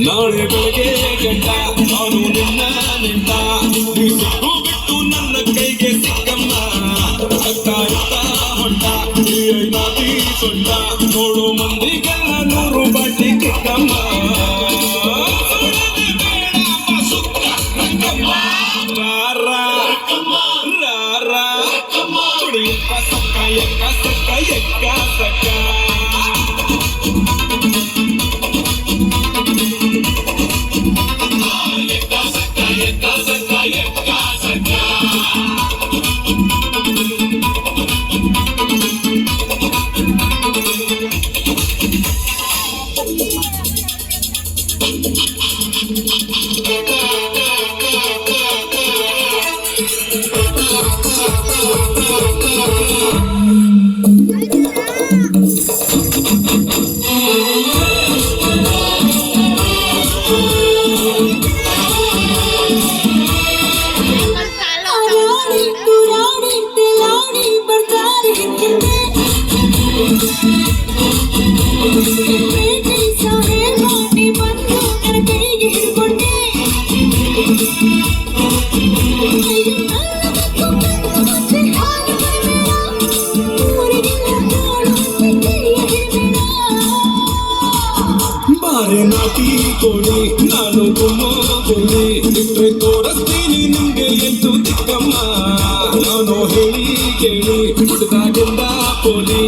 ನಾಳೆ ಬೆಳಗ್ಗೆ ಗಂಟ ನಾನು ನಿನ್ನ ನಿಂತ ಸಿಕ್ಕು ಬಿಟ್ಟು ನನ್ನ ಕೈಗೆ ಸಿಕ್ಕಮ್ಮ ಅತ್ತ ಇತ್ತ ಹೊಂಟ ನಾಟಿ ಸೊಂಟ ನೋಡು ಮಂದಿಗೆಲ್ಲ 100 ಬಾಟಿ ಕಿಕ್ಕಮ್ಮ ಸಕ್ಕ ಎಕ್ಕ ಸಕ್ಕ ಎಕ್ಕ ಸಕ್ಕ ನಾಟಿ ಕೋಳಿ ನಾನು ಗುಮ್ಮೋ ಕೋಳಿ ಬಿಟ್ರೆ ತೋರಿಸ್ತೀನಿ ನಿಮ್ಗೆ ಎಂದು ಚಿಕ್ಕಮ್ಮ ನಾನು ಹೇಳಿ ಕೇಳಿ ಹುಡುಗಾಗಿಂದ ಕೋಳಿ